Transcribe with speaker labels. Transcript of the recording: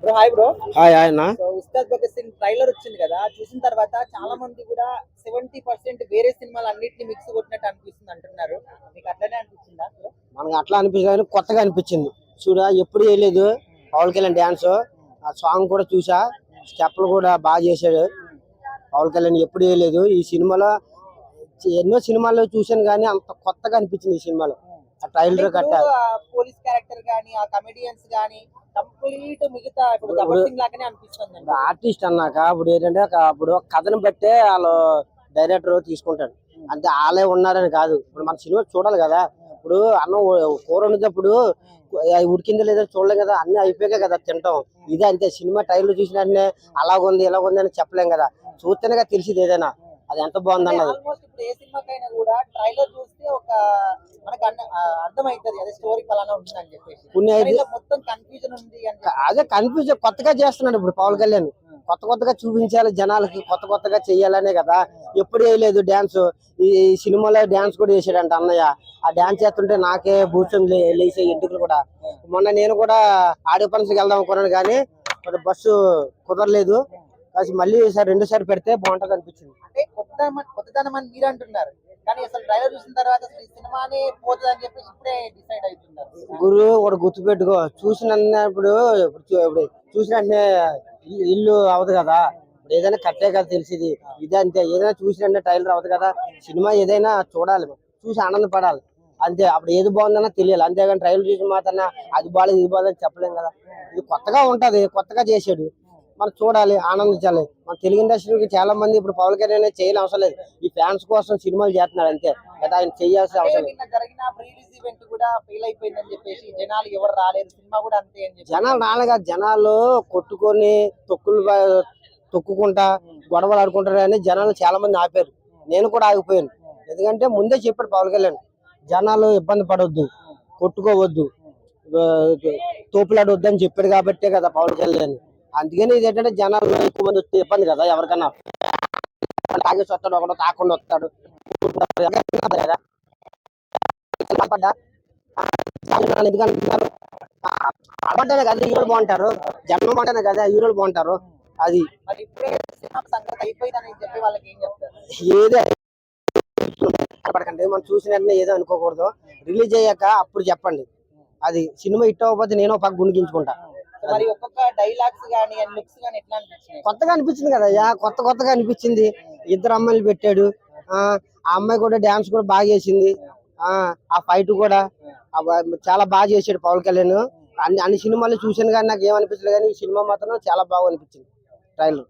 Speaker 1: Bro hi bro.
Speaker 2: Hi ఆయన
Speaker 1: so Ustaad Bhagat Singh trailer వచ్చింది కదా, చూసిన తర్వాత చాలా మంది కూడా 70% వేరే సినిమాలు అన్నిటిని మిక్స్ కొట్టినట్టు అనిపిస్తుంది అంటున్నారు. మీకు అట్లనే అనిపించిందా బ్రో?
Speaker 2: మనకి అట్లా అనిపించింది, కొత్తగా అనిపించింది. చూడ ఎప్పుడు వేయలేదు పవన్ కళ్యాణ్ డాన్స్. ఆ సాంగ్ కూడా చూసా, స్టెప్లు కూడా బాగా చేశాడు పవన్ కళ్యాణ్. ఎప్పుడు వేయలేదు ఈ సినిమాలో. ఎన్నో సినిమాల్లో చూశాను కానీ అంత కొత్తగా అనిపించింది ఈ సినిమాలో. ఆ ట్రైలర్ కట్ట
Speaker 1: పోలీస్ క్యారెక్టర్ గానీ, ఆ కమెడియన్స్ గానీ కంప్లీట్ మిగతా ఇప్పుడు గబ్బర్ సింగ్ లాగానే అనిపిస్తుంది.
Speaker 2: ఆర్టిస్ట్ అన్నాక ఇప్పుడు ఏంటంటే ఇప్పుడు కథను బట్టే వాళ్ళు డైరెక్టర్ తీసుకుంటాడు. అంటే వాళ్ళే ఉన్నారని కాదు. ఇప్పుడు మన సినిమా చూడాలి కదా. ఇప్పుడు అన్నం కూర వండినప్పుడు ఉడికిందో లేదో చూడలేం కదా, అన్ని అయిపోయాక కదా తింటాం. ఇదే అంతే, సినిమా ట్రైలర్ చూసిన వెంటనే అలాగుంది ఇలాగుంది అని చెప్పలేం కదా, చూస్తేనే కదా తెలిసింది ఏదైనా అది ఎంత బాగుంది అన్నది.
Speaker 1: ఆల్మోస్ట్ ఇప్పుడు ఏ సినిమాకైనా కూడా ట్రైలర్ చూస్తే ఒక మనకు అర్థమైతది అదే స్టోరీ పలానా ఉంటుంది అని చెప్పేసి. మొత్తం కన్ఫ్యూజన్ ఉంది
Speaker 2: అదే కన్ఫ్యూజన్ కొత్తగా చేస్తున్నాడు ఇప్పుడు పవన్ కళ్యాణ్. కొత్త కొత్తగా చూపించాలి జనాలకి, కొత్త కొత్తగా చెయ్యాలనే కదా. ఎప్పుడు వేయలేదు డాన్స్. ఈ సినిమాలో డాన్స్ కూడా చేసాడంట అన్నయ్య. ఆ డాన్స్ చేస్తుంటే నాకే భూషణ్ లేసే ఎందుకు కూడా. మొన్న నేను కూడా ఆడియో ఫంక్షన్కి వెళ్దాం అనుకున్నాను కానీ బస్సు కుదరలేదు. మళ్ళీ రెండోసారి పెడితే బాగుంటది అనిపించింది.
Speaker 1: అంటే కొత్తదనం అని మీరు అంటున్నారు కానీ అసలు ట్రైలర్ చూసిన తర్వాత అసలు ఈ సినిమానే పోతుంది అని చెప్పేసి ఇప్పుడే డిసైడ్ అవుతున్నారు.
Speaker 2: గురు ఒకటి గుర్తుపెట్టుకో, ఇప్పుడు చూసిన ఇల్లు అవదు కదా. ఇప్పుడు ఏదైనా కట్టే కదా తెలిసింది. ఇదే అంతే, ఏదైనా చూసిన ట్రైలర్ అవదు కదా. సినిమా ఏదైనా చూడాలి, చూసి ఆనందపడాలి అంతే. అప్పుడు ఏది బాగుందన్నా తెలియాలి, అంతేగాని ట్రైలర్ చూసి మాత్రం అది బాగాలేదు ఇది బాగాలేదు చెప్పలేం కదా. ఇది కొత్తగా ఉంటది, కొత్తగా చేసాడు, మనం చూడాలి ఆనందించాలి. మన తెలుగు ఇండస్ట్రీకి చాలా మంది ఇప్పుడు పవన్ కళ్యాణ్ చేయని అవసరం లేదు, ఈ ఫ్యాన్స్ కోసం సినిమాలు చేస్తున్నాడు అంతే కదా. ఆయన చేయాల్సిన అవసరం లేదు.
Speaker 1: జరిగిన ప్రీ రిలీజ్ ఈవెంట్ కూడా ఫెయిల్ అయిపోయిందని చెప్పేసి జనాలు ఎవరు రాలేదు, సినిమా కూడా అంతే అని చెప్పి.
Speaker 2: జనాలు రాలేగా, జనాలు కొట్టుకొని తొక్కుకుంటా గొడవలు ఆడుకుంటారు అని జనాలు చాలా మంది ఆపారు. నేను కూడా ఆగిపోయాను. ఎందుకంటే ముందే చెప్పాడు పవన్ కళ్యాణ్, జనాలు ఇబ్బంది పడవద్దు, కొట్టుకోవద్దు, తోపులాడొద్దు అని చెప్పాడు కాబట్టే కదా పవన్ కళ్యాణ్. అందుకని ఇది ఏంటంటే జనాలు ఎక్కువ మంది వస్తే ఇబ్బంది కదా. ఎవరికన్నా తాగేసి వస్తాడు, ఒకటో తాకుండా వస్తాడు కదా. ఎందుకంటున్నారు అవ్వటనే కదా హీరోలు బాగుంటారు, జన్మం అంటేనే కదా హీరోలు బాగుంటారు. అది
Speaker 1: అయిపోయిందని చెప్పి వాళ్ళకి ఏం చెప్తారు?
Speaker 2: ఏదే పడకండి, మనం చూసిన వెంటనే ఏదో అనుకోకూడదు. రిలీజ్ అయ్యాక అప్పుడు చెప్పండి. అది సినిమా హిట్ అవ్వకపోతే నేను పక్క గుణిగించుకుంటా.
Speaker 1: మరి ఒక్కొక్క డైలాగ్స్ గానీ లుక్స్ గానీ ఎట్లా అనిపించింది?
Speaker 2: కొత్తగా అనిపించింది కదా, కొత్తగా అనిపించింది. ఇద్దరు అమ్మాయిలు పెట్టాడు, ఆ అమ్మాయి కూడా డాన్స్ కూడా బాగా చేసింది. ఆ ఫైట్ కూడా చాలా బాగా చేశాడు పవన్ కళ్యాణ్. అన్ని సినిమాలు చూసాను కానీ నాకు ఏమనిపించలేదు, కానీ ఈ సినిమా మాత్రం చాలా బాగా అనిపించింది ట్రైలర్.